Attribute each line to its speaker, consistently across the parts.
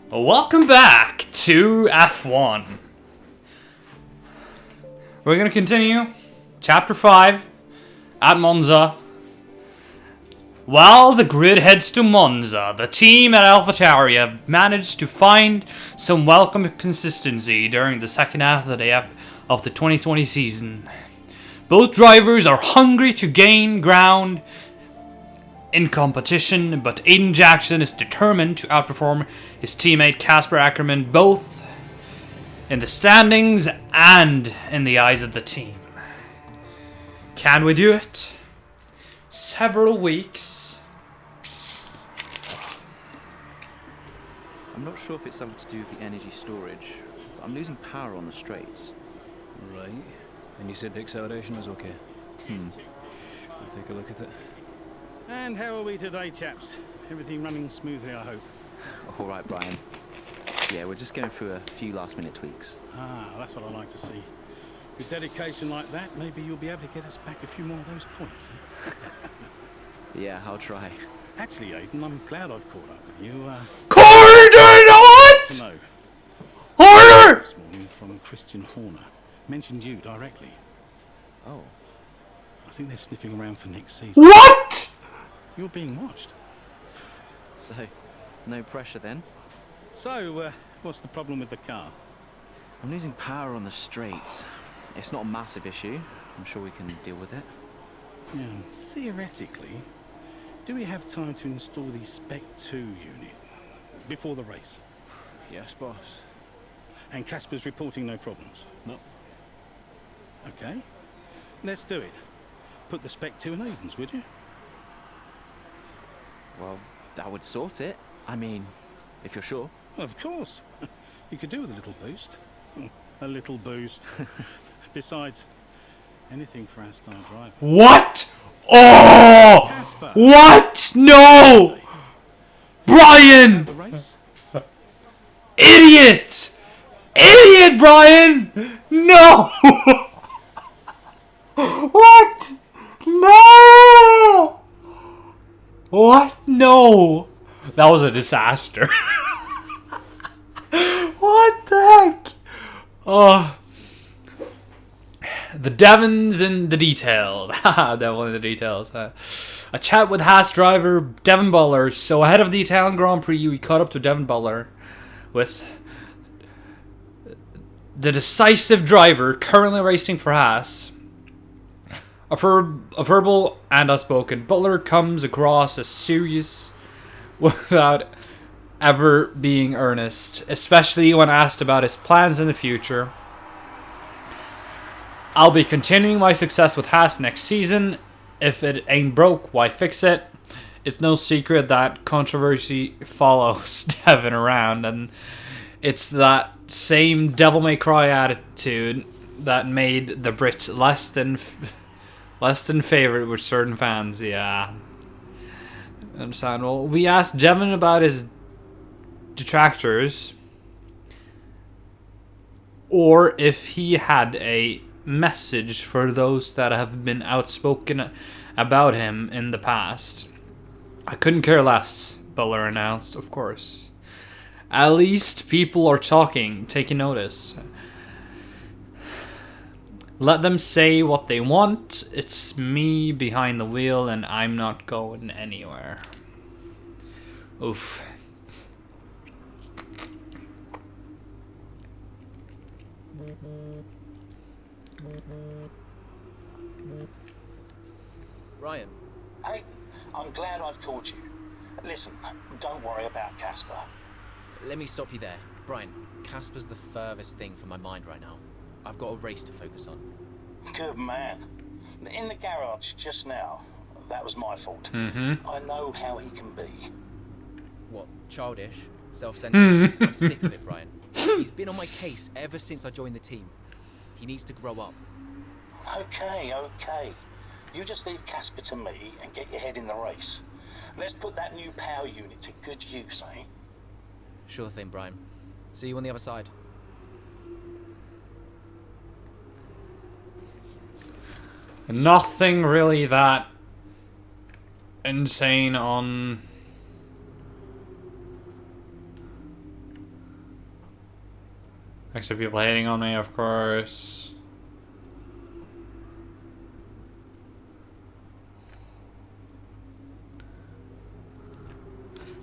Speaker 1: Welcome back to F1. We're going to continue Chapter 5 at Monza. While the grid heads to Monza, the team at AlphaTauri have managed to find some welcome consistency during the second half of the 2020 season. Both drivers are hungry to gain ground in competition, but Aiden Jackson is determined to outperform his teammate Casper Ackerman both in the standings and in the eyes of the team. Can we do it? Several weeks.
Speaker 2: I'm not sure if it's something to do with the energy storage, but I'm losing power on the straights.
Speaker 3: Right. And you said the acceleration was okay? I'll take a look at it.
Speaker 4: And how are we today, chaps? Everything running smoothly, I hope.
Speaker 2: All right, Brian. Yeah, we're just going through a few last-minute tweaks.
Speaker 4: Ah, that's what I like to see. With dedication like that, maybe you'll be able to get us back a few more of those points. Eh?
Speaker 2: Yeah, I'll try.
Speaker 4: Actually, Aiden, I'm glad I've caught up with you.
Speaker 1: Coordinate!
Speaker 4: No,
Speaker 1: Order!
Speaker 4: this morning from Christian Horner. Mentioned you directly.
Speaker 2: Oh.
Speaker 4: I think they're sniffing around for next season.
Speaker 1: What?
Speaker 4: You're being watched.
Speaker 2: So, no pressure then?
Speaker 4: So, what's the problem with the car?
Speaker 2: I'm losing power on the straights. It's not a massive issue. I'm sure we can deal with it.
Speaker 4: Yeah, theoretically, do we have time to install the Spec 2 unit before the race?
Speaker 3: Yes, boss.
Speaker 4: And Casper's reporting no problems?
Speaker 3: No.
Speaker 4: Okay, let's do it. Put the Spec 2 in Aiden's, would you?
Speaker 2: Well, that would sort it. I mean, if you're sure.
Speaker 4: Of course. You could do with a little boost. A little boost. Besides, anything for our star driver.
Speaker 1: What? Oh!
Speaker 4: Casper,
Speaker 1: What? No! Brian!
Speaker 4: the race?
Speaker 1: Idiot! Idiot, Brian! No! What? No! What? No! That was a disaster. What the heck? Oh. The Devons in the details. Haha, Devil in the details. A chat with Haas driver Devon Butler. So ahead of the Italian Grand Prix, we caught up to Devon Butler with the decisive driver currently racing for Haas. A verbal and unspoken. Butler comes across as serious without ever being earnest, especially when asked about his plans in the future. I'll be continuing my success with Haas next season. If it ain't broke, why fix it? It's no secret that controversy follows Devon around, and it's that same devil-may-cry attitude that made the Brits less than favorite with certain fans. Yeah, understandable. We asked Devon about his detractors, or if he had a message for those that have been outspoken about him in the past. I couldn't care less, Butler announced, of course. At least people are talking, taking notice. Let them say what they want. It's me behind the wheel and I'm not going anywhere. Oof.
Speaker 2: Ryan.
Speaker 5: Hey, I'm glad I've called you. Listen, don't worry about Casper.
Speaker 6: Let me stop you there. Brian, Casper's the furthest thing from my mind right now. I've got a race to focus on.
Speaker 5: Good man. In the garage just now, that was my fault.
Speaker 1: Mm-hmm.
Speaker 5: I know how he can be.
Speaker 6: What, childish? Self-centered? I'm sick of it, Brian. He's been on my case ever since I joined the team. He needs to grow up.
Speaker 5: Okay. You just leave Casper to me and get your head in the race. Let's put that new power unit to good use, eh?
Speaker 6: Sure thing, Brian. See you on the other side.
Speaker 1: Nothing really that insane on Extra people hating on me, of course.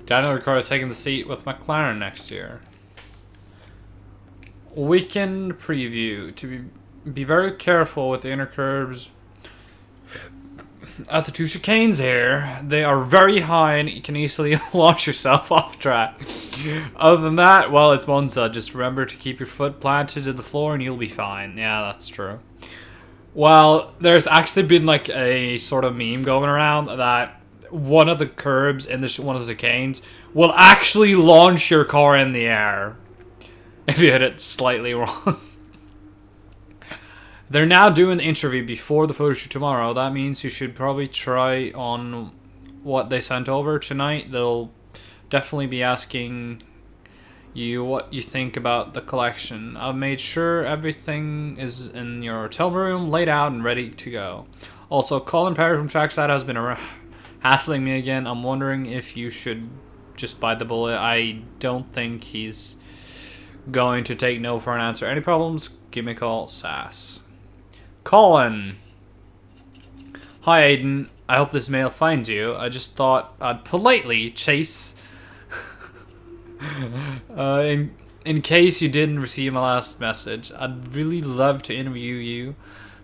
Speaker 1: Daniel Ricciardo taking the seat with McLaren next year. Weekend preview. To be very careful with the inner curbs at the two chicanes here. They are very high and you can easily launch yourself off track. Other than that, well, it's Monza. Just remember to keep your foot planted to the floor and you'll be fine. Yeah, that's true. Well, there's actually been like a sort of meme going around that one of the curbs in one of the chicanes will actually launch your car in the air if you hit it slightly wrong. They're now doing the interview before the photo shoot tomorrow. That means you should probably try on what they sent over tonight. They'll definitely be asking you what you think about the collection. I've made sure everything is in your hotel room, laid out and ready to go. Also, Colin Perry from Trackside has been hassling me again. I'm wondering if you should just bite the bullet. I don't think he's going to take no for an answer. Any problems? Give me a call. Sass. Colin. Hi Aiden. I hope this mail finds you. I just thought I'd politely chase in case you didn't receive my last message. I'd really love to interview you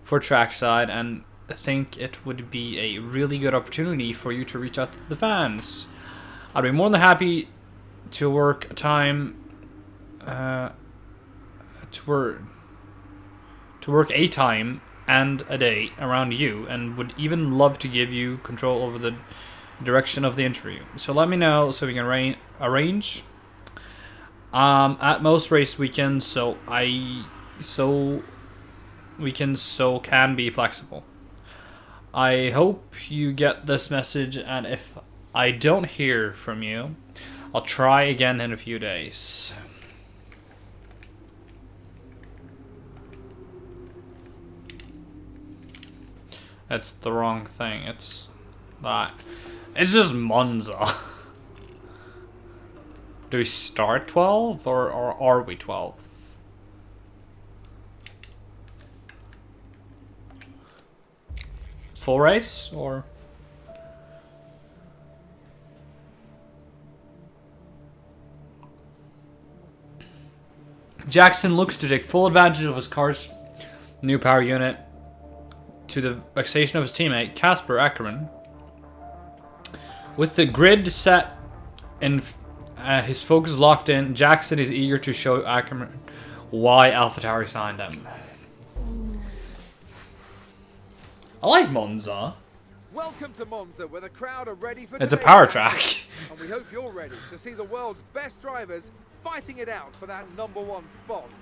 Speaker 1: for Trackside and I think it would be a really good opportunity for you to reach out to the fans. I'd be more than happy to work a time to work a time and a day around you and would even love to give you control over the direction of the interview. So let me know so we can arrange at most race weekends so can be flexible. I hope you get this message, and if I don't hear from you, I'll try again in a few days. That's the wrong thing. It's that. It's just Monza. Do we start 12th or are we 12th? Full race or? Jackson looks to take full advantage of his car's new power unit to the vexation of his teammate Casper Ackerman. With the grid set and his focus locked in, Jackson is eager to show Ackerman why AlphaTauri signed him. I like Monza.
Speaker 7: Welcome to Monza, where the crowd are ready for
Speaker 1: It's a power track.
Speaker 7: And we hope you're ready to see the world's best drivers fighting it out for that #1 spot.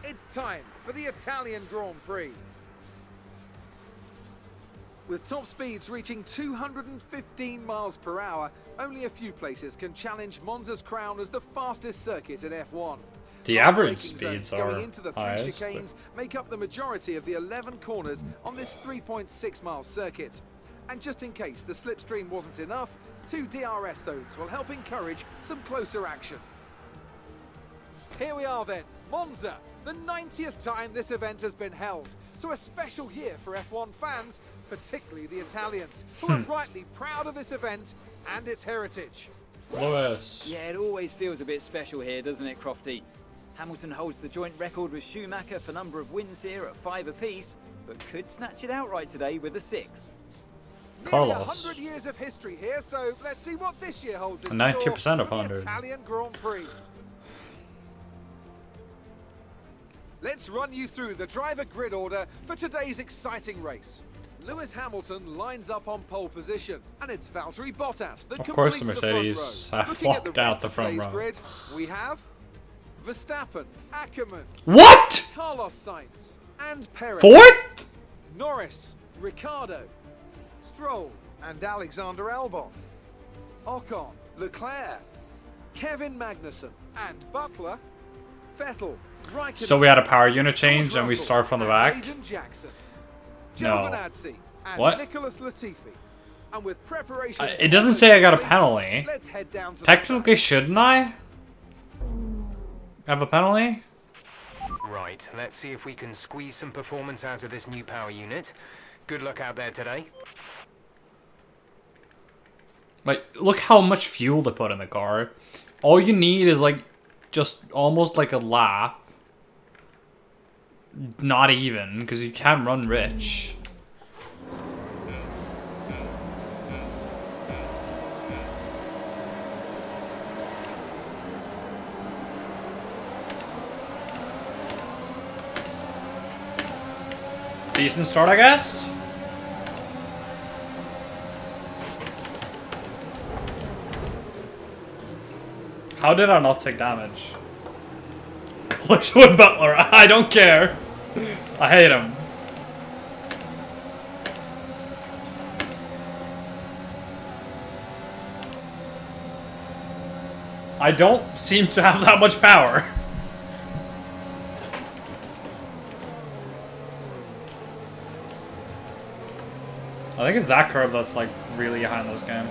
Speaker 7: It's time for the Italian Grand Prix. With top speeds reaching 215 miles per hour, only a few places can challenge Monza's crown as the fastest circuit in F1.
Speaker 1: The
Speaker 7: Hard
Speaker 1: average
Speaker 7: braking
Speaker 1: speeds
Speaker 7: zones
Speaker 1: are
Speaker 7: going into the three
Speaker 1: highest,
Speaker 7: chicanes make up the majority of the 11 corners on this 3.6-mile circuit. And just in case the slipstream wasn't enough, 2 DRS zones will help encourage some closer action. Here we are then, Monza, the 90th time this event has been held. So a special year for F1 fans, particularly the Italians, who are rightly proud of this event and its heritage.
Speaker 1: Lewis.
Speaker 8: Yeah, it always feels a bit special here, doesn't it, Crofty? Hamilton holds the joint record with Schumacher for number of wins here at 5 apiece, but could snatch it outright today with a 6.
Speaker 7: Nearly
Speaker 1: Carlos.
Speaker 7: 100 years of history here, so let's see what this year holds in
Speaker 1: 90%
Speaker 7: store
Speaker 1: of
Speaker 7: for the
Speaker 1: 100.
Speaker 7: Italian Grand Prix. Let's run you through the driver grid order for today's exciting race. Lewis Hamilton lines up on pole position, and it's Valtteri Bottas that
Speaker 1: Of course
Speaker 7: completes
Speaker 1: the Mercedes
Speaker 7: front row.
Speaker 1: have
Speaker 7: Looking at
Speaker 1: blocked out
Speaker 7: rest
Speaker 1: the
Speaker 7: of
Speaker 1: front
Speaker 7: today's
Speaker 1: row.
Speaker 7: grid, we have Verstappen, Ackerman,
Speaker 1: What?
Speaker 7: Carlos Sainz, and Perez.
Speaker 1: 4th?
Speaker 7: Norris, Ricciardo, Stroll, and Alexander Albon. Ocon, Leclerc, Kevin Magnussen, and Butler, Vettel, Raikkonen.
Speaker 1: So we had a power unit change
Speaker 7: George
Speaker 1: and we
Speaker 7: Russell,
Speaker 1: start from the
Speaker 7: and
Speaker 1: back?
Speaker 7: Hayden Jackson,
Speaker 1: No.
Speaker 7: Giovinazzi, and
Speaker 1: What?
Speaker 7: Nicholas Latifi. And with preparations
Speaker 1: It doesn't
Speaker 7: for
Speaker 1: say I got a
Speaker 7: the
Speaker 1: penalty.
Speaker 7: let's head down to the
Speaker 1: Technically, shouldn't I have a penalty?
Speaker 9: Right, let's see if we can squeeze some performance out of this new power unit. Good luck out there today.
Speaker 1: Like, look how much fuel they put in the car. All you need is like, just almost like a lap. Not even, because you can't run rich. Decent start, I guess. How did I not take damage? Collision with Butler. I don't care. I hate him. I don't seem to have that much power. I think it's that curve that's like really high in this game.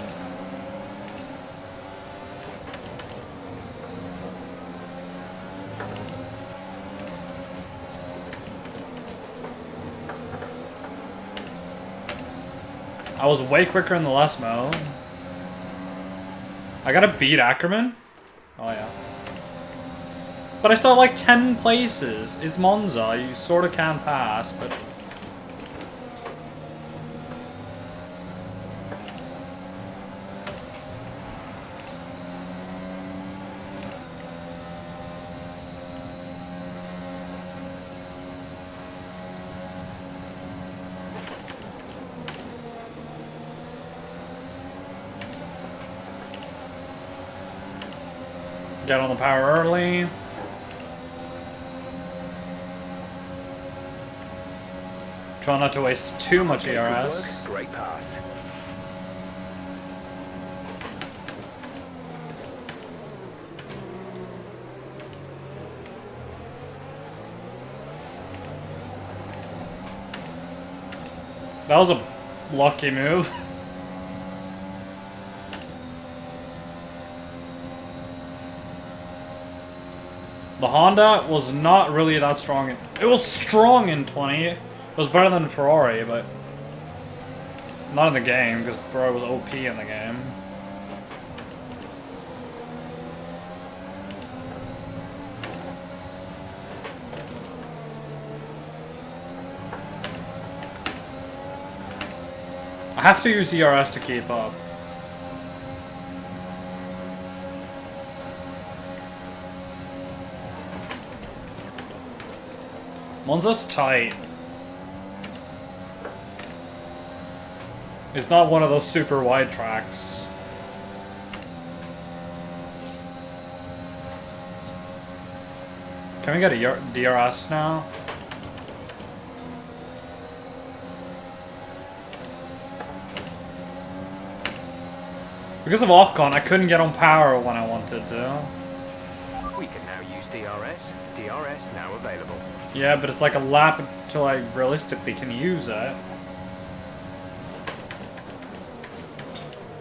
Speaker 1: I was way quicker in the last mode. I gotta beat Ackerman? Oh yeah. But I still have like 10 places. It's Monza, you sort of can't pass, but... Get on the power early. Try not to waste too much ERS.
Speaker 9: Great pass.
Speaker 1: That was a lucky move. The Honda was not really that strong. It was strong in 20. It was better than Ferrari, but not in the game, because Ferrari was OP in the game. I have to use ERS to keep up. Monza's tight. It's not one of those super wide tracks. Can we get a DRS now? Because of Ocon, I couldn't get on power when I wanted to.
Speaker 9: We can now use DRS. DRS now available.
Speaker 1: Yeah, but it's like a lap until I realistically can use it.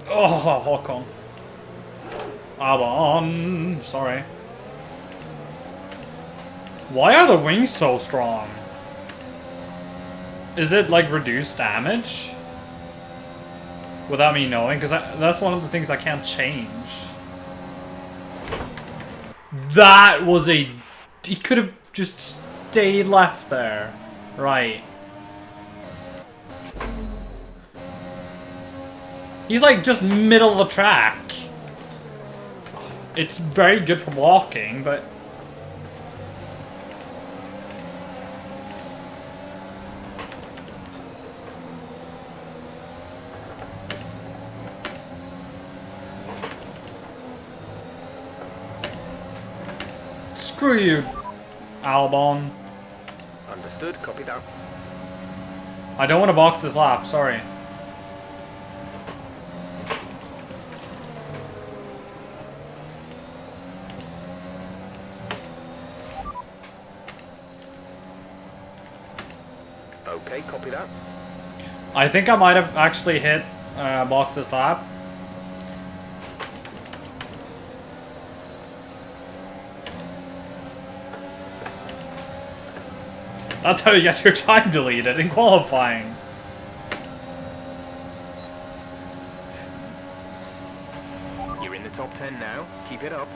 Speaker 1: Oh, Ocon. Albon. Sorry. Why are the wings so strong? Is it like reduced damage? Without me knowing, because that's one of the things I can't change. That was a... He could have just stayed left there. Right. He's like just middle of the track. It's very good for walking, but... Screw you, Albon.
Speaker 9: Understood, copy that.
Speaker 1: I don't want to box this lap, sorry.
Speaker 9: Okay, copy that.
Speaker 1: I think I might have actually hit box this lap. That's how you get your time deleted in qualifying.
Speaker 9: You're in the top 10 now. Keep it up.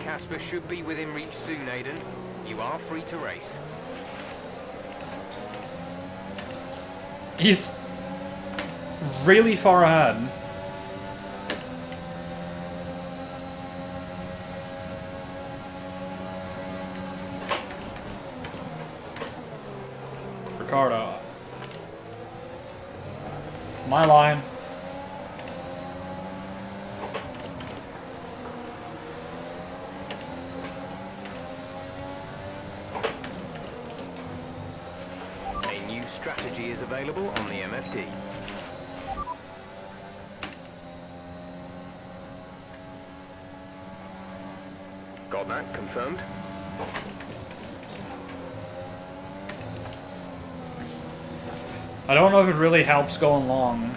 Speaker 9: Casper should be within reach soon, Aiden. You are free to race.
Speaker 1: He's really far ahead. Ricardo. My line.
Speaker 9: A new strategy is available on the MFD. Got that confirmed?
Speaker 1: I don't know if it really helps going long.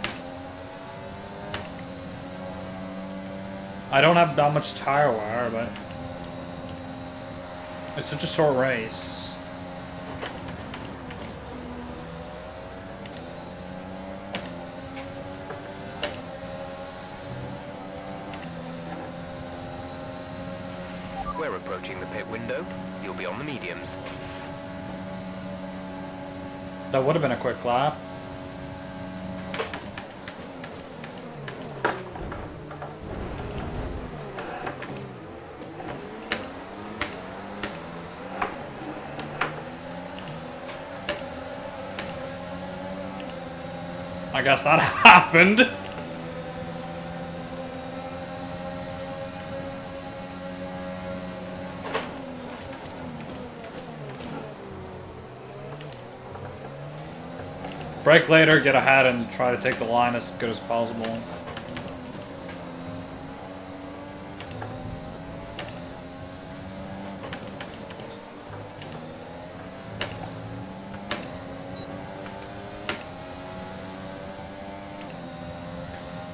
Speaker 1: I don't have that much tire wear, but it's such a short race.
Speaker 9: We're approaching the pit window. You'll be on the mediums.
Speaker 1: That would have been a quick lap. I guess that happened. Brake later, get ahead, and try to take the line as good as possible.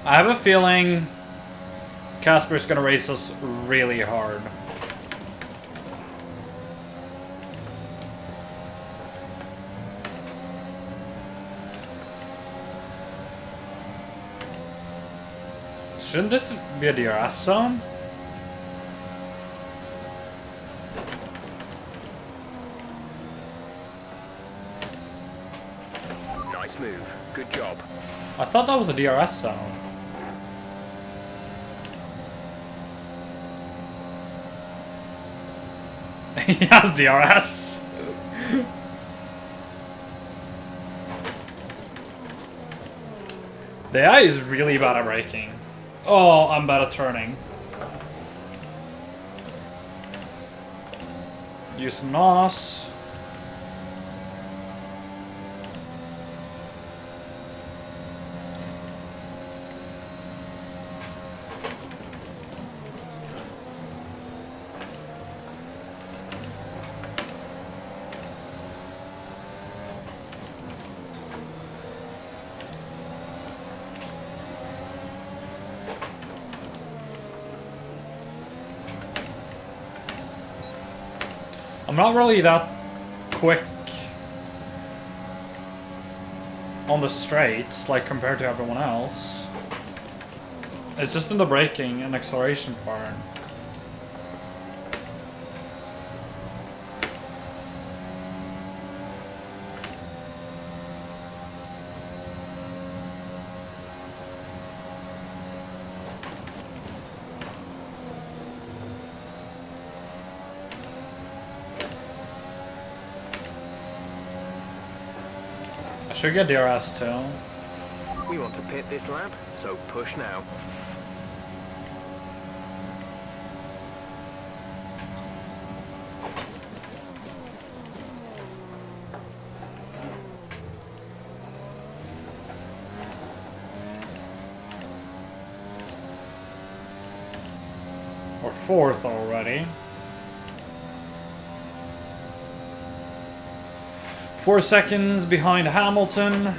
Speaker 1: I have a feeling Casper's gonna race us really hard. Shouldn't this be a DRS zone?
Speaker 9: Nice move. Good job.
Speaker 1: I thought that was a DRS zone. He has DRS. The AI is really bad at braking. Oh, I'm bad at turning. Use some NOS. I'm not really that quick on the straights, like compared to everyone else. It's just in the braking and acceleration part. I should get DRS too.
Speaker 9: We want to pit this lap, so push now.
Speaker 1: We're fourth already. 4 seconds behind Hamilton.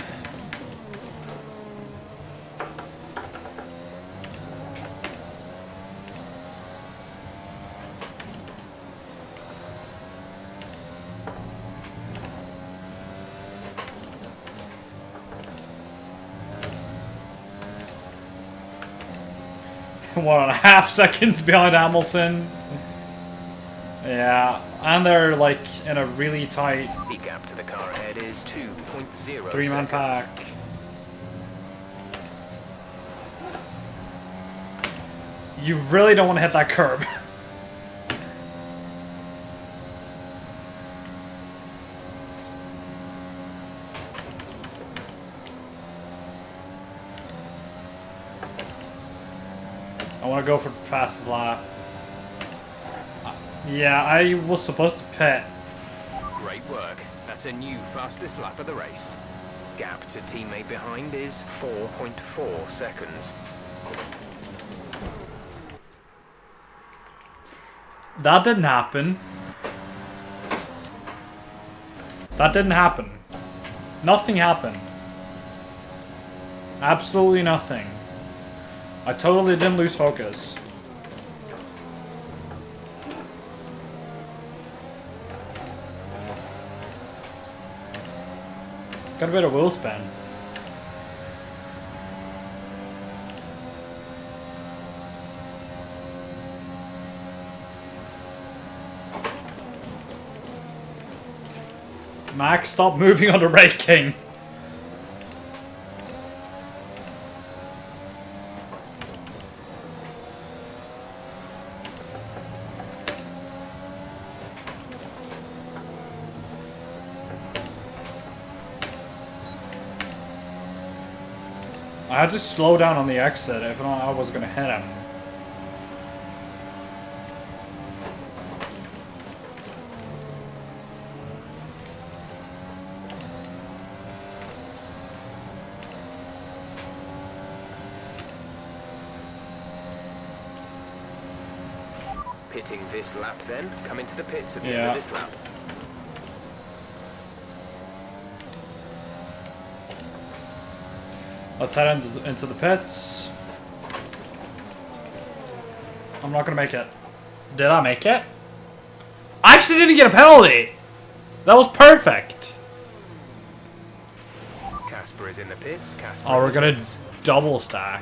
Speaker 1: 1.5 seconds behind Hamilton. Yeah, and they're like in a really tight
Speaker 9: The gap to the car ahead is 2.0
Speaker 1: three-man
Speaker 9: seconds.
Speaker 1: pack. You really don't want to hit that curb. I want to go for fastest lap. Yeah, I was supposed to pit.
Speaker 9: Great work. That's a new fastest lap of the race. Gap to teammate behind is 4.4 seconds.
Speaker 1: That didn't happen. That didn't happen. Nothing happened. Absolutely nothing. I totally didn't lose focus. Got a bit of wheel spin. Max, stop moving on the braking. I had to slow down on the exit, if not I was gonna hit him.
Speaker 9: Pitting this lap then. Come into the pits at the end
Speaker 1: Yeah.
Speaker 9: of this lap.
Speaker 1: Let's head into the pits. I'm not gonna make it. Did I make it? I actually didn't get a penalty! That was perfect!
Speaker 9: Casper is in the pits. Casper
Speaker 1: Oh,
Speaker 9: in
Speaker 1: we're
Speaker 9: the
Speaker 1: gonna
Speaker 9: pits.
Speaker 1: double stack.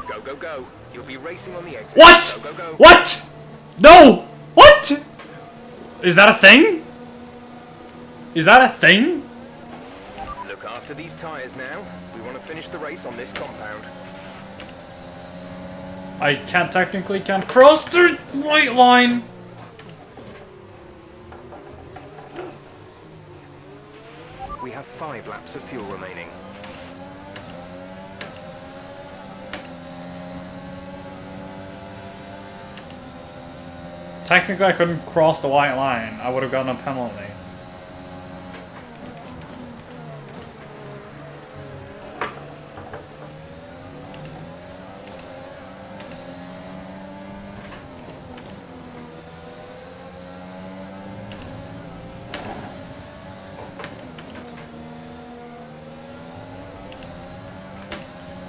Speaker 9: Go, go, go. You'll be racing on the exit.
Speaker 1: What?
Speaker 9: Go, go, go.
Speaker 1: What? No! What? Is that a thing? Is that a thing?
Speaker 9: Look after these tyres now. We want to finish the race on this compound.
Speaker 1: I can't cross the white line.
Speaker 9: We have 5 laps of fuel remaining.
Speaker 1: Technically, I couldn't cross the white line. I would have gotten a penalty.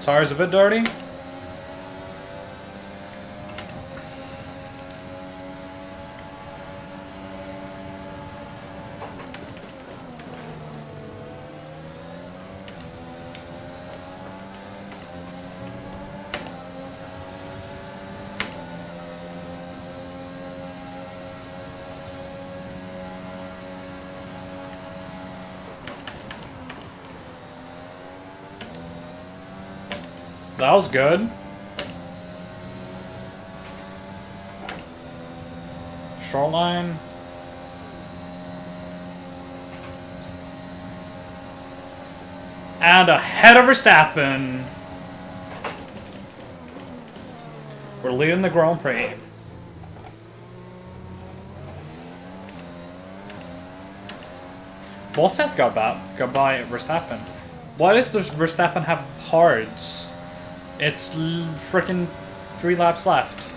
Speaker 1: Tires a bit dirty. That was good. Short line. And ahead of Verstappen. We're leading the Grand Prix. Bottas got by Verstappen. Why does Verstappen have hards? It's freaking 3 laps left.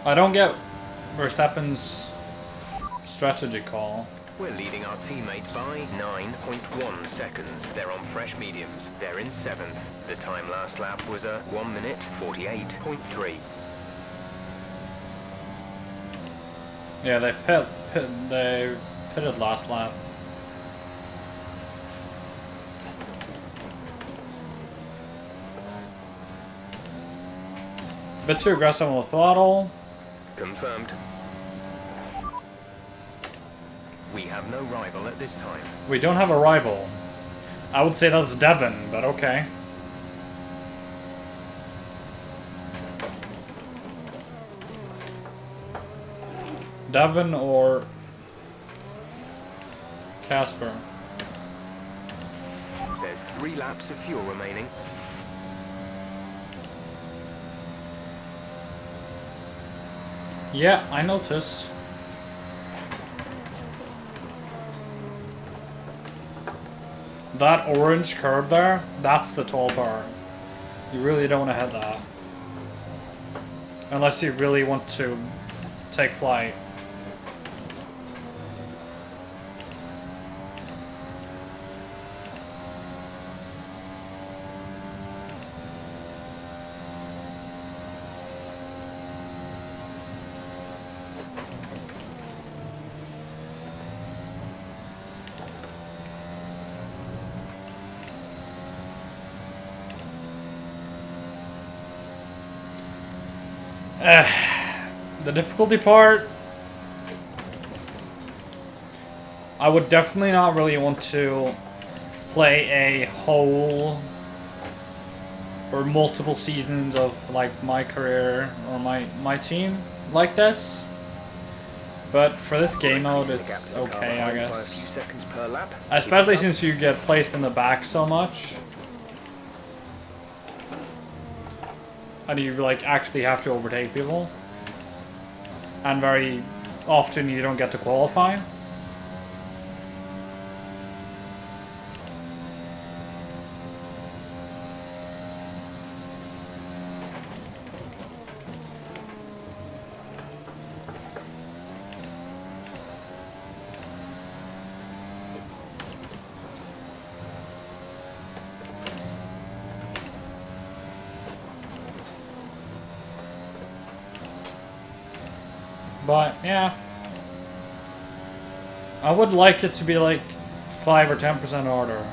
Speaker 1: I don't get Verstappen's Strategy call.
Speaker 9: We're leading our teammate by 9.1 seconds. They're on fresh mediums. They're in 7th. The time last lap was a 1 minute 48.3.
Speaker 1: Yeah, they pitted last lap. A bit too aggressive on the throttle.
Speaker 9: Confirmed. We have no rival at this time.
Speaker 1: We don't have a rival. I would say that's Devon, but okay. Devon or Casper.
Speaker 9: There's 3 laps of fuel remaining.
Speaker 1: Yeah, I notice. That orange curb there, that's the tall part. You really don't want to hit that. Unless you really want to take flight. The difficulty part, I would definitely not really want to play a whole or multiple seasons of like my career or my team like this. But for this game mode, it's okay, I guess. Especially since you get placed in the back so much. And you like actually have to overtake people. And very often you don't get to qualify. But, yeah. I would like it to be like 5 or 10% harder.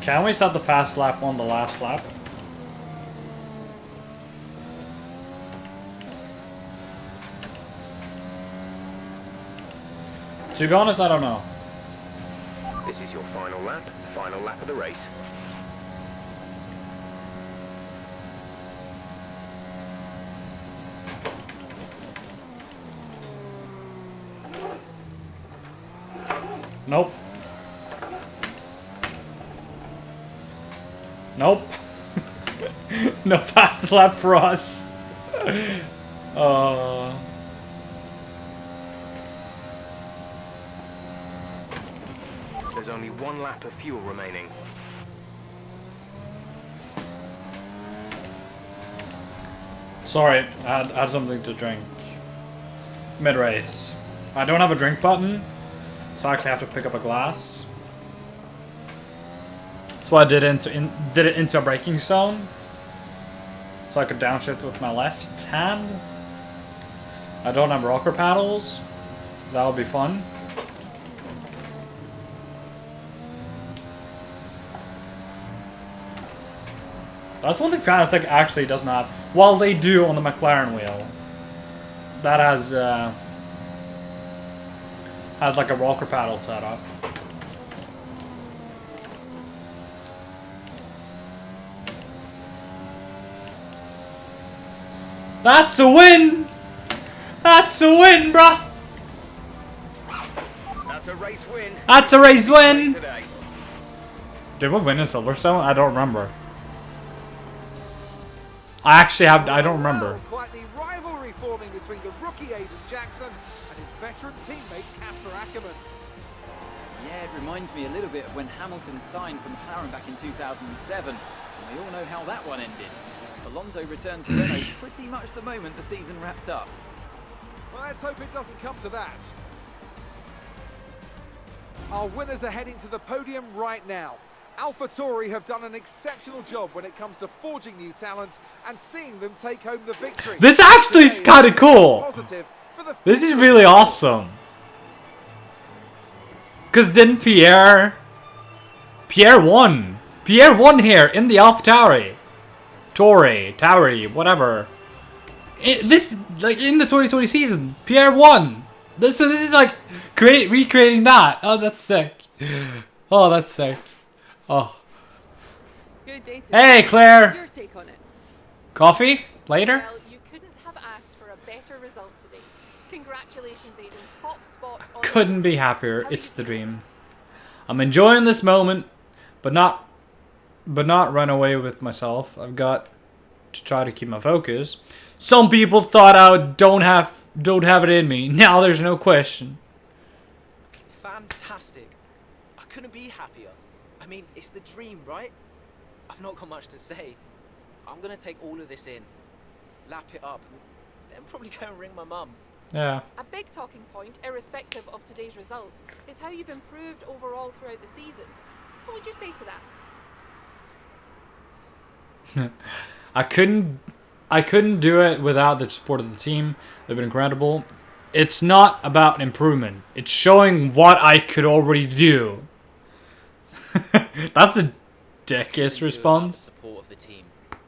Speaker 1: Can we set the fast lap on the last lap? To be honest, I don't know.
Speaker 9: This is your final lap of the race.
Speaker 1: Nope. Nope. No fast lap for us.
Speaker 9: There's only 1 lap of fuel remaining.
Speaker 1: Sorry, I had something to drink. Mid-race. I don't have a drink button, so I actually have to pick up a glass. That's why I did it into a braking zone, so I could downshift with my left hand. I don't have rocker paddles. That would be fun. That's one thing Fanatec actually doesn't have. Well, they do on the McLaren wheel. That has like a rocker paddle setup. That's a win! That's a win, bruh!
Speaker 9: That's a race win.
Speaker 1: That's a race win!
Speaker 9: Today.
Speaker 1: Did we win in Silverstone? I don't remember. I don't remember.
Speaker 7: Well, quite the rivalry forming between the rookie Aiden Jackson and his veteran teammate Casper Ackerman.
Speaker 8: Yeah, it reminds me a little bit of when Hamilton signed for McLaren back in 2007. And we all know how that one ended. Alonso returned to Renault pretty much the moment the season wrapped up.
Speaker 7: Well, let's hope it doesn't come to that. Our winners are heading to the podium right now. AlphaTauri have done an exceptional job when it comes to forging new talent and seeing them take home the victory.
Speaker 1: This actually is kind of cool.
Speaker 7: Positive for the
Speaker 1: This is really awesome. Because didn't Pierre won. Pierre won here in the AlphaTauri. Tauri, whatever. This, like, in the 2020 season, Pierre won. This is like recreating that. Oh, that's sick. Oh, that's sick. Oh.
Speaker 10: Good day to
Speaker 1: Hey, Claire.
Speaker 10: Your take on it.
Speaker 1: Coffee? Later?
Speaker 10: Well, you couldn't have asked for a better result today. Congratulations, Aiden. Top spot on
Speaker 1: Couldn't be happier. It's the dream. I'm enjoying this moment, but not run away with myself. I've got to try to keep my focus. Some people thought I don't have it in me. Now there's no question.
Speaker 6: Fantastic. I couldn't be happier. I mean, it's the dream, right? I've not got much to say. I'm gonna take all of this in, lap it up, then probably go and ring my mum.
Speaker 1: Yeah.
Speaker 10: A big talking point, irrespective of today's results, is how you've improved overall throughout the season. What would you say to that?
Speaker 1: I couldn't do it without the support of the team. They've been incredible. It's not about improvement. It's showing what I could already do. That's the dickiest response.
Speaker 6: Support of the team.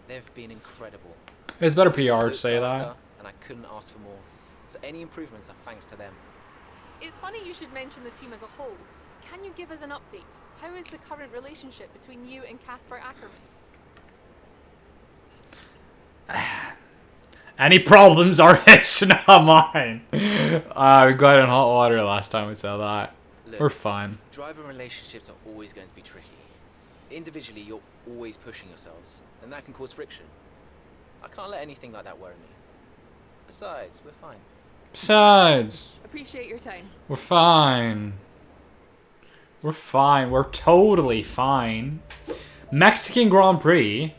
Speaker 6: They've been incredible.
Speaker 1: It's better PR to say that.
Speaker 6: And I couldn't ask for more. So any improvements are thanks to them.
Speaker 10: It's funny you should mention the team as a whole. Can you give us an update? How is the current relationship between you and Casper Ackerman?
Speaker 1: Any problems are his, not mine. We got in hot water last time we said that.
Speaker 6: Look,
Speaker 1: we're fine.
Speaker 6: Driver relationships are always going to be tricky. Individually, you're always pushing yourselves, and that can cause friction. I can't let anything like that worry me. Besides, we're fine.
Speaker 10: Appreciate your time.
Speaker 1: We're fine. We're fine. We're totally fine. Mexican Grand Prix.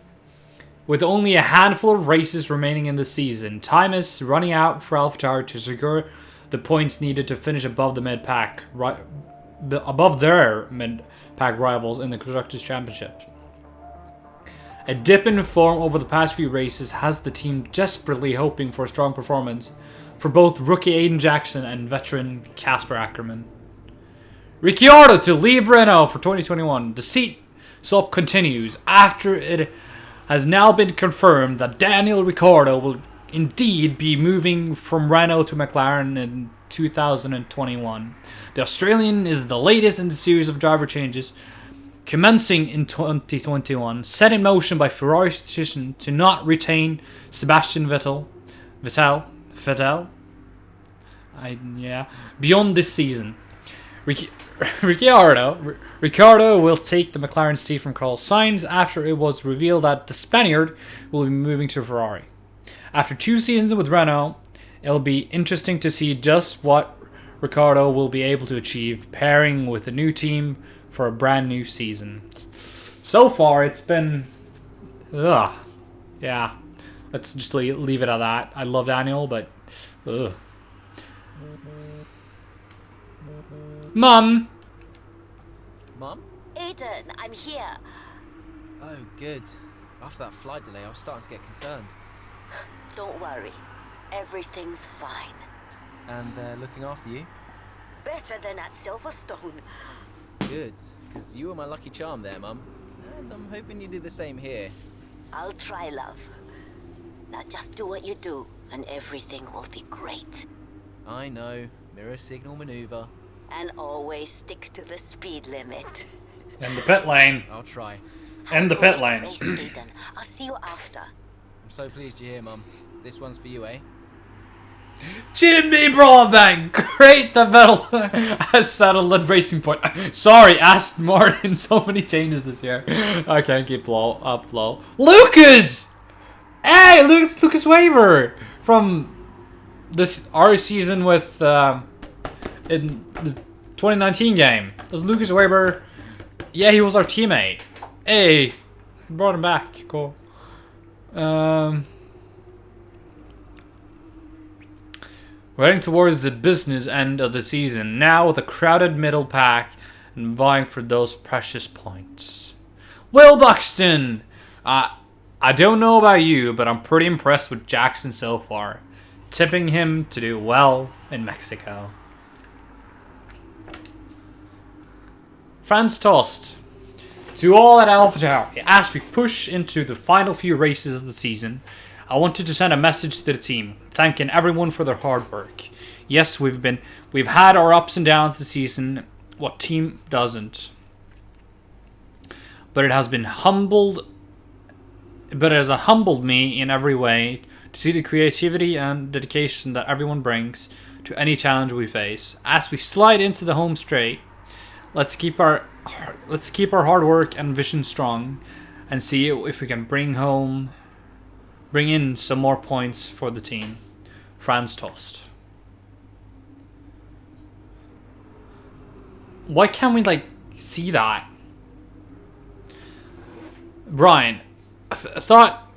Speaker 1: With only a handful of races remaining in the season, time is running out for AlphaTauri to secure the points needed to finish above the mid-pack, above their mid-pack rivals in the Constructors' Championship. A dip in form over the past few races has the team desperately hoping for a strong performance for both rookie Aiden Jackson and veteran Casper Ackerman. Ricciardo to leave Renault for 2021. The seat swap continues after it has now been confirmed that Daniel Ricciardo will indeed be moving from Renault to McLaren in 2021. The Australian is the latest in the series of driver changes commencing in 2021, set in motion by Ferrari's decision to not retain Sebastian Vettel beyond this season. Ricciardo will take the McLaren seat from Carlos Sainz after it was revealed that the Spaniard will be moving to Ferrari. After 2 seasons with Renault, it'll be interesting to see just what Ricciardo will be able to achieve pairing with a new team for a brand new season. So far, it's been... Ugh. Yeah. Let's just leave it at that. I love Daniel, but... Ugh. Mum!
Speaker 6: Mum?
Speaker 11: Aiden, I'm here.
Speaker 6: Oh, good. After that flight delay, I was starting to get concerned.
Speaker 11: Don't worry. Everything's fine.
Speaker 6: And they're looking after you?
Speaker 11: Better than at Silverstone.
Speaker 6: Good, because you were my lucky charm there, Mum. And I'm hoping you do the same here.
Speaker 11: I'll try, love. Now just do what you do, and everything will be great.
Speaker 6: I know. Mirror signal maneuver.
Speaker 11: And always stick to the speed limit.
Speaker 1: In the pit lane.
Speaker 6: I'll try.
Speaker 1: In the pit lane.
Speaker 11: Race, Aiden. I'll see you after.
Speaker 6: I'm so pleased you're here, Mum. This one's for you, eh?
Speaker 1: Jimmy Broadbank, great that Vettel has settled at Racing Point. Sorry, Aston Martin, so many changes this year. I can't keep up low. Lucas! Hey, look, it's Lucas Weber from this our season with in the 2019 game. It was Lucas Weber. Yeah, he was our teammate. Hey, brought him back. Cool. We're heading towards the business end of the season now with a crowded middle pack and vying for those precious points. Will Buxton! I don't know about you, but I'm pretty impressed with Jackson so far. Tipping him to do well in Mexico. Franz Tost. To all at AlphaTauri, as we push into the final few races of the season, I wanted to send a message to the team, thanking everyone for their hard work. Yes, we've had our ups and downs this season. What team doesn't? But it has humbled me in every way to see the creativity and dedication that everyone brings to any challenge we face. As we slide into the home straight, let's keep our hard work and vision strong, and see if we can bring in some more points for the team. Franz Tost. Why can't we see that? Brian, I thought.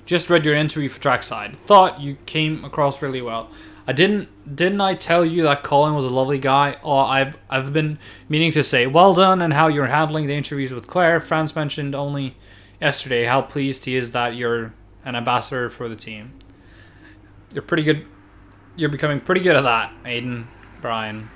Speaker 1: Just read your interview for Trackside. Thought you came across really well. Didn't I tell you that Colin was a lovely guy? Oh, I've been meaning to say well done and how you're handling the interviews with Claire. Franz mentioned only yesterday how pleased he is that you're an ambassador for the team. You're pretty good. You're becoming pretty good at that, Aiden. Brian.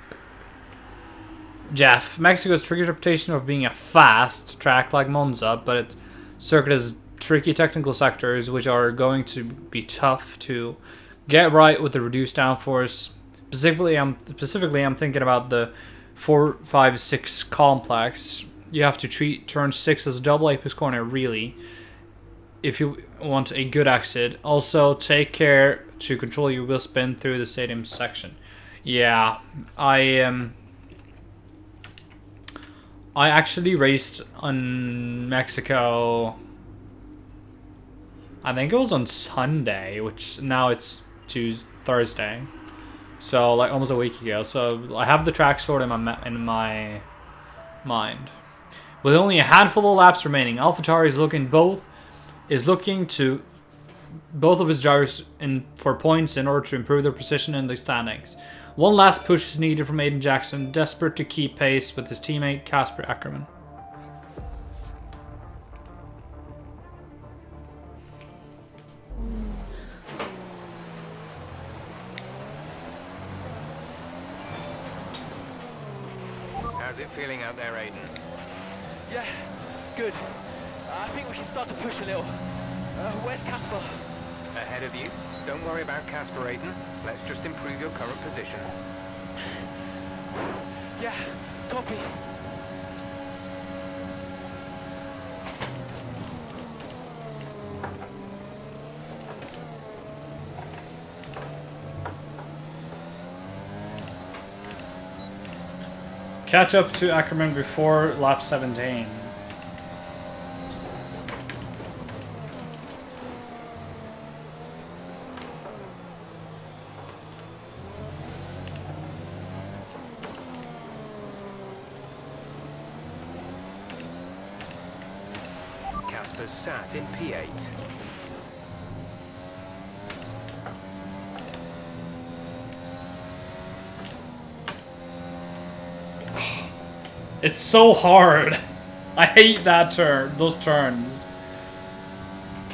Speaker 1: Jeff. Mexico's tricky reputation of being a fast track like Monza, but its circuit has tricky technical sectors which are going to be tough to get right with the reduced downforce. Specifically, I'm thinking about the 4-5-6 complex. You have to treat turn 6 as a double apex corner, really, if you want a good exit. Also, take care to control your wheel spin through the stadium section. Yeah, I actually raced on Mexico. I think it was on Sunday, which now it's Thursday. So almost a week ago. So I have the track sorted in my mind. With only a handful of laps remaining, AlphaTauri is looking to both of his drivers for points in order to improve their position in the standings. One last push is needed from Aiden Jackson, desperate to keep pace with his teammate Casper Ackerman.
Speaker 9: How's it feeling out there, Aiden?
Speaker 6: Yeah, good. I think we can start to push a little. Where's Casper?
Speaker 9: Ahead of you. Don't worry about Casper, Aiden. Let's just improve your current position.
Speaker 6: Yeah, copy.
Speaker 1: Catch up to Ackerman before lap 17.
Speaker 9: Casper's sat in P8.
Speaker 1: It's so hard. I hate that turn. Those turns.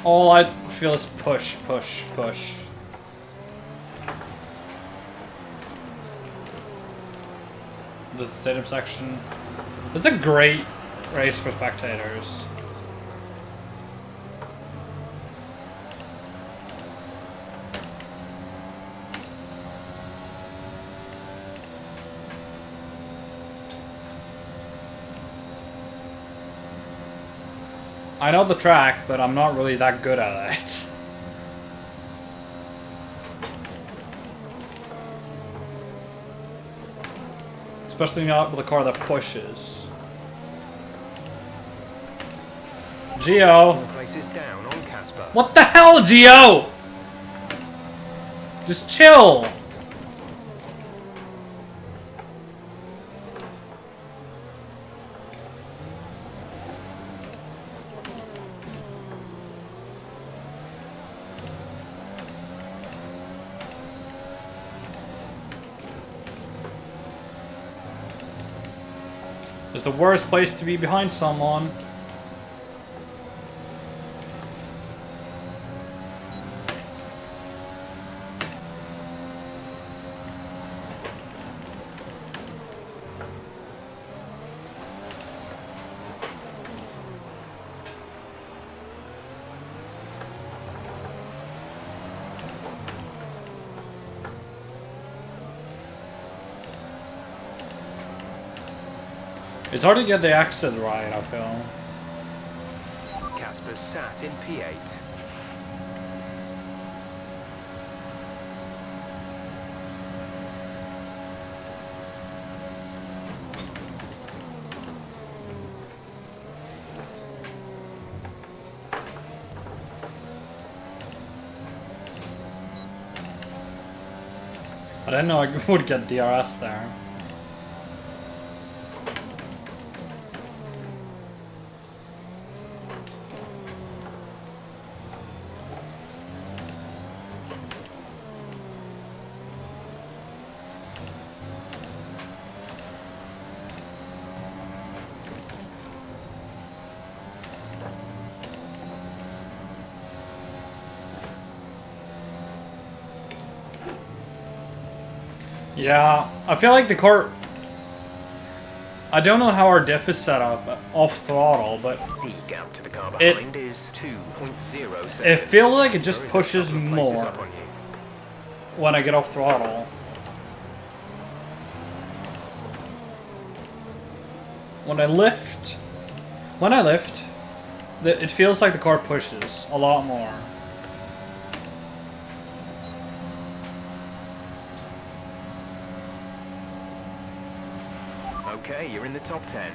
Speaker 1: All I feel is push, push, push. The stadium section. It's a great race for spectators. I know the track, but I'm not really that good at it. Especially not with a car that pushes. Gio!
Speaker 9: places down on Casper.
Speaker 1: What the hell, Gio? Just chill. It's the worst place to be behind someone. It's hard to get the exit right, I feel.
Speaker 9: Casper's sat in P8.
Speaker 1: I didn't know I would get DRS there. Yeah, I feel like the car... I don't know how our diff is set up off throttle, but
Speaker 9: The gap to the car behind is 2.0 seconds.
Speaker 1: it feels like it just
Speaker 9: There is a
Speaker 1: pushes
Speaker 9: couple of places
Speaker 1: more
Speaker 9: up on you.
Speaker 1: when I get off throttle. When I lift, it feels like the car pushes a lot more.
Speaker 9: Okay, you're in the top 10.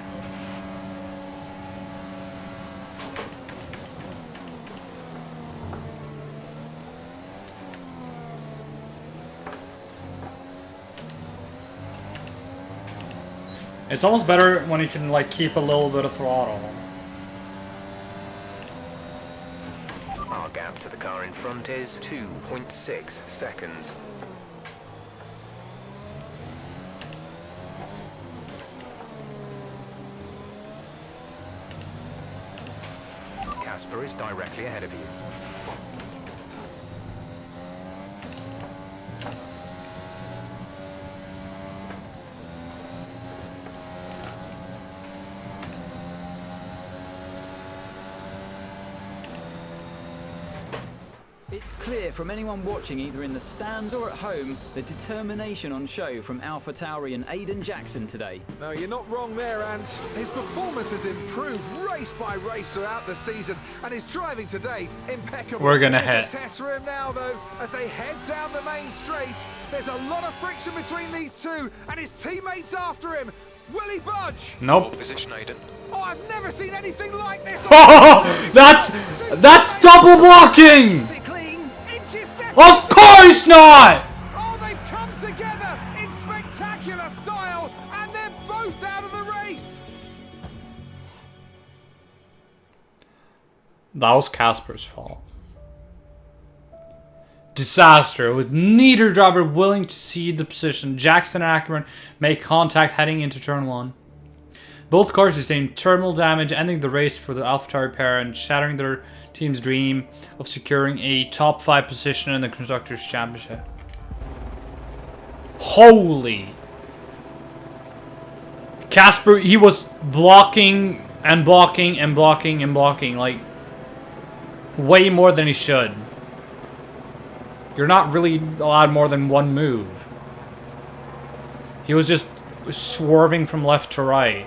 Speaker 1: It's almost better when you can like keep a little bit of throttle.
Speaker 9: Our gap to the car in front is 2.6 seconds. Casper is directly ahead of you.
Speaker 8: It's clear from anyone watching either in the stands or at home the determination on show from AlphaTauri and Aiden Jackson today.
Speaker 7: No, you're not wrong there, Ant. His performance has improved race by race throughout the season, and his driving today impeccable.
Speaker 1: We're gonna
Speaker 7: There's
Speaker 1: hit.
Speaker 7: a test for him now, though, as they head down the main straight. There's a lot of friction between these two, and his teammates after him. Will he budge?
Speaker 1: Nope.
Speaker 12: Position, Aiden.
Speaker 7: Oh, I've never seen anything like this.
Speaker 1: That's double blocking. Of course not.
Speaker 7: Oh, they've come together in spectacular style, and they're both out of the race.
Speaker 1: That was Casper's fault. Disaster, with neither driver willing to cede the position. Jackson and Ackerman make contact heading into turn 1. Both cars sustained terminal damage, ending the race for the AlphaTauri pair and shattering their team's dream of securing a top 5 position in the Constructors' Championship. Holy! Casper, he was blocking and blocking and blocking and blocking, like, way more than he should. You're not really allowed more than one move. He was just swerving from left to right.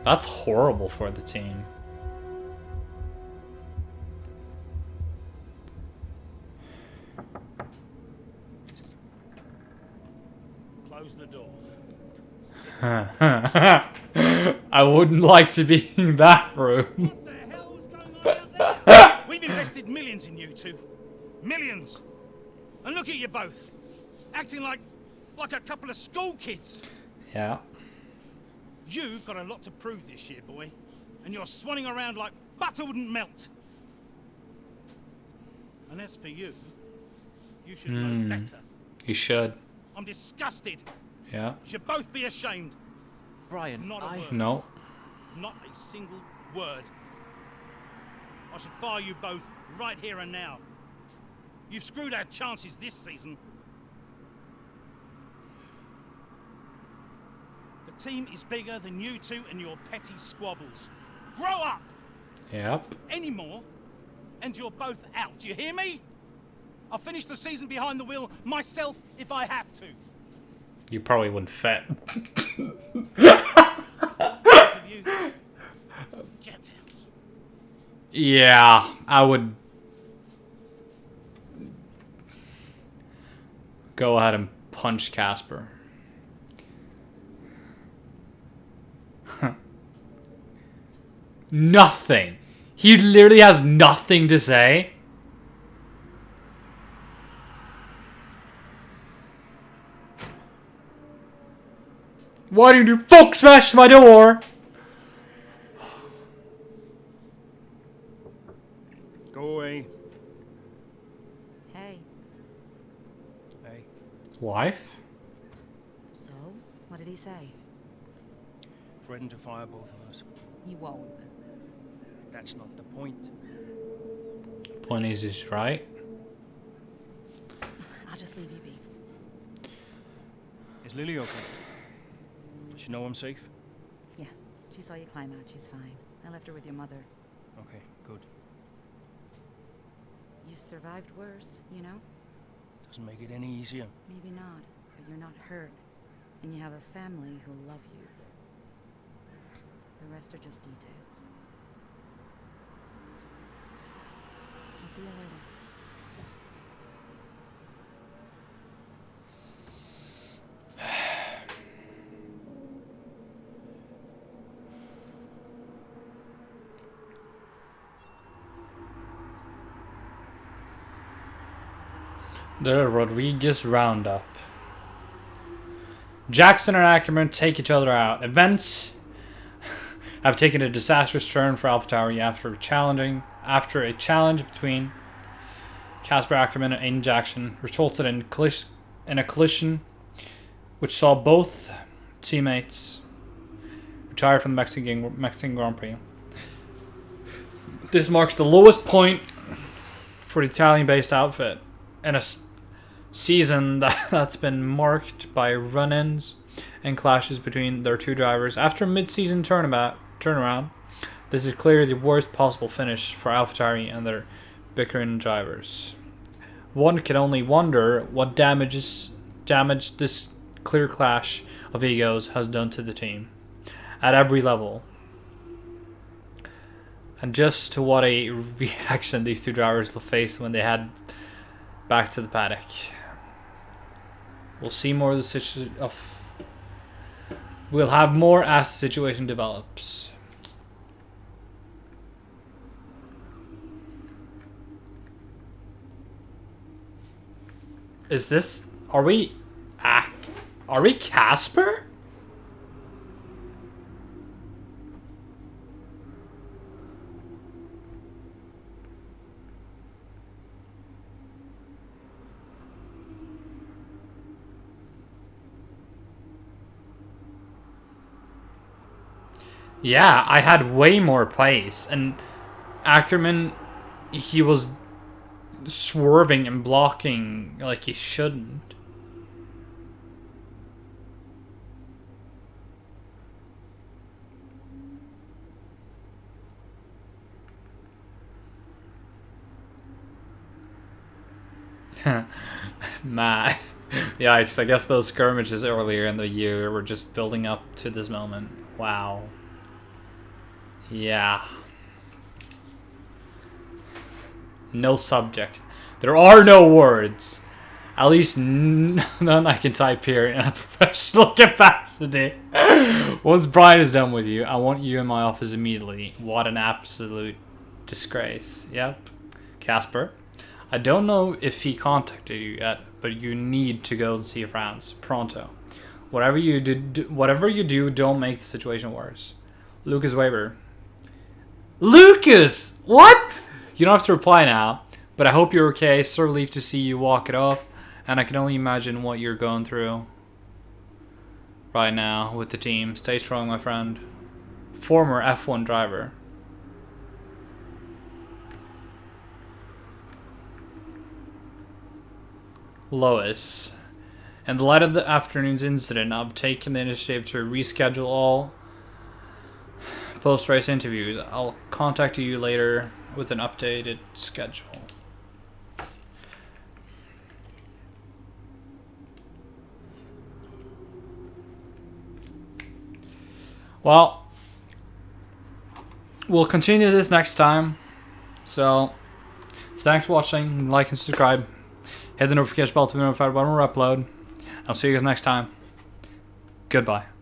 Speaker 1: That's horrible for the team.
Speaker 4: Close the door.
Speaker 1: I wouldn't like to be in that room.
Speaker 4: What the hell's going on out there? We've invested millions in you two. Millions. And look at you both. Acting like a couple of school kids.
Speaker 1: Yeah.
Speaker 4: You've got a lot to prove this year, boy. And you're swanning around like butter wouldn't melt. And as for you, you should know better.
Speaker 1: You should.
Speaker 4: I'm disgusted.
Speaker 1: Yeah.
Speaker 4: You should both be ashamed.
Speaker 2: Brian,
Speaker 4: Not a word.
Speaker 1: No.
Speaker 4: Not a single word. I should fire you both right here and now. You've screwed our chances this season. The team is bigger than you two and your petty squabbles. Grow up!
Speaker 1: Yep.
Speaker 4: Any more, and you're both out. You hear me? I'll finish the season behind the wheel myself if I have to.
Speaker 1: You probably wouldn't fit. Yeah, I would go ahead and punch Casper. Nothing. He literally has nothing to say. Why did you fuck smash my door?
Speaker 3: Go away.
Speaker 12: Hey.
Speaker 3: Hey.
Speaker 1: Wife?
Speaker 12: So, what did he say?
Speaker 3: Threaten to fire both of us.
Speaker 12: He won't.
Speaker 3: That's not the point.
Speaker 1: Point is, he's right.
Speaker 12: I'll just leave you be.
Speaker 3: Is Lily okay? Does she know I'm safe?
Speaker 12: Yeah, she saw you climb out. She's fine. I left her with your mother.
Speaker 3: Okay, good.
Speaker 12: You've survived worse, you know?
Speaker 3: Doesn't make it any easier.
Speaker 12: Maybe not, but you're not hurt. And you have a family who love you. The rest are just details. I'll see you later.
Speaker 1: The Rodriguez Roundup. Jackson and Ackerman take each other out. Events have taken a disastrous turn for AlphaTauri after a challenge between Casper Ackerman and Aiden Jackson resulted in a collision which saw both teammates retire from the Mexican Grand Prix. This marks the lowest point for the Italian-based outfit in a season that's been marked by run-ins and clashes between their two drivers. After a mid-season turnaround, this is clearly the worst possible finish for AlphaTauri and their bickering drivers. One can only wonder what damage this clear clash of egos has done to the team at every level. And just to what a reaction these two drivers will face when they head back to the paddock. We'll see more of the situation. We'll have more as the situation develops. Is this? Are we Casper? Yeah, I had way more pace, and Ackerman, he was swerving and blocking like he shouldn't. Man, yikes, I guess those skirmishes earlier in the year were just building up to this moment. Wow. Yeah. No subject. There are no words. At least none I can type here in a professional capacity. Once Brian is done with you, I want you in my office immediately. What an absolute disgrace. Yep. Casper, I don't know if he contacted you yet, but you need to go and see Franz. Pronto. Whatever you do, don't make the situation worse. Lucas Weber. Lucas! What? You don't have to reply now, but I hope you're okay. So relieved to see you walk it off, and I can only imagine what you're going through right now with the team. Stay strong, my friend. Former F1 driver. Lois. In the light of the afternoon's incident, I've taken the initiative to reschedule all post-race interviews. I'll contact you later with an updated schedule. Well, we'll continue this next time. So, thanks for watching. Like and subscribe. Hit the notification bell to be notified when we upload. I'll see you guys next time. Goodbye.